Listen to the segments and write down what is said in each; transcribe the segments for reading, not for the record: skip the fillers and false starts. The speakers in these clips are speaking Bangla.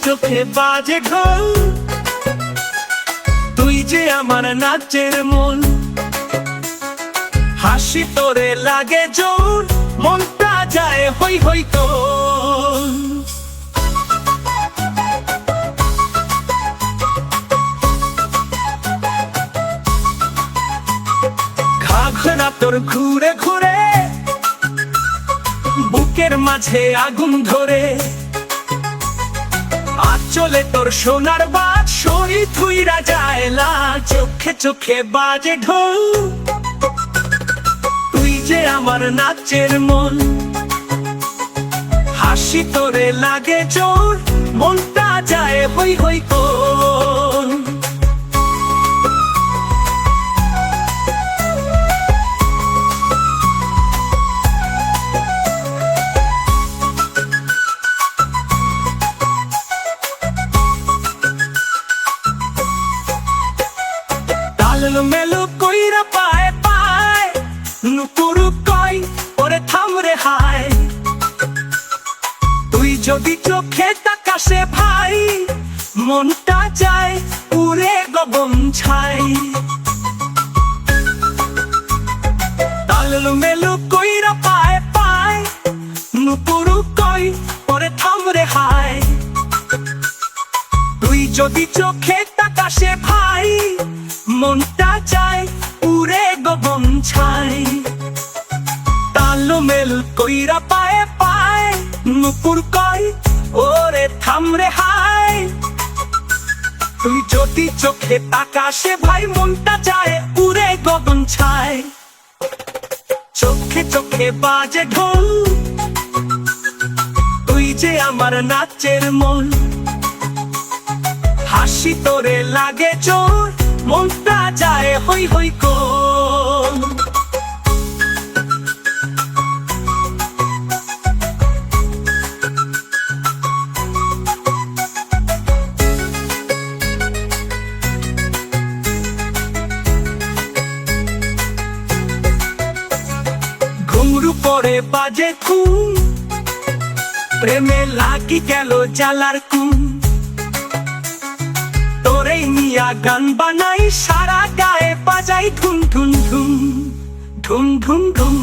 চোখে বাজে ঢোল, তুই যে আমার নাচের মূল। হাসি তোরে লাগে জোর, মনটা যায় হই হই তোর। ঘাঘরা তোর ঘুরে ঘুরে, বুকের মাঝে আগুন ধরে। আঁচলে তোর সোনার বাজ, শরীর ধুইরা যায় লাল। চোখে চোখে বাজে ঢোল, তুই যে আমার নাচের মন। হাসি তোরে লাগে জোর, মনটা যায় হই হই তোর। মেলো কইরা পায় পায়, নুপুরু কই ওরে থাম রে হায়। তুই যদি চোখে তাকাসে ভাই, মনটা যায় উড়ে গগন ছাই। তাল মেলো কইরা পায় পায়, নুপুরু কই ওরে থাম রে হায়। তুই যদি চোখে তাকাসে ভাই, মনটা চায় উড়ে গগন ছাই। তালমেল কইরা পায়ে পায়, নুপুর কয় ওরে থাম রে হায়। তুই যদি চোখে তাকাসে ভাই, মনটা চায় উড়ে গগন ছাই। চোখে চোখে বাজে ঢোল, তুই যে আমার নাচের মন। হাসি তোরে লাগে জোর, মনটা যায় হই হই কোন। ঘুঙরু পরে বাজে খুন, প্রেমে লাগি গেল জ্বালার কুন। তোরেই নিয়া গান বানাই, সারা গায়ে বাজাই ধুম ধুম ধুম ধুম ধুম ধুম।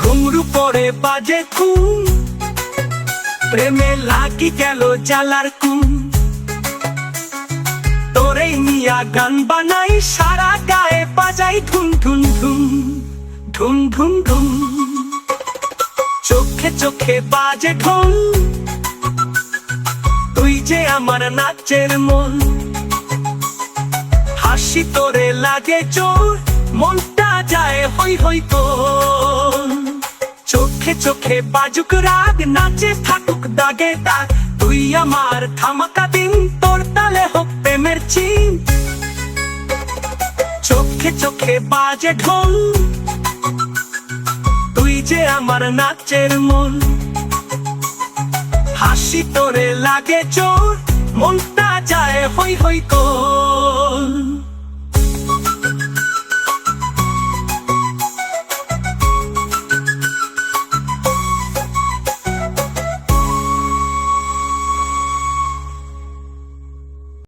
ঘুঙরু পরে বাজে খুন, প্রেমে লাগি গেল জ্বালার কুন। তোরেই নিয়া গান বানাই, সারা গায়ে বাজাই ধুম ধুম ধুম ধুম ধুম ধুম। চোখে চোখে বাজে ঢোল, তুই যে আমার নাচের মন। হাসি তোরে লাগে জোর, মনটা যায় হই হই তোর। চোখে চোখে বাজুক রাগ, নাচে থাকুক দাগে দাগ। তুই আমার ধামাকা দিন, তোর তালে হোক প্রেমের চিন। চোখে চোখে বাজে ঢোল, তুই যে আমার নাচের মন। হাসি তোরে লাগে জোর, মনটা যায় হই হই কোন।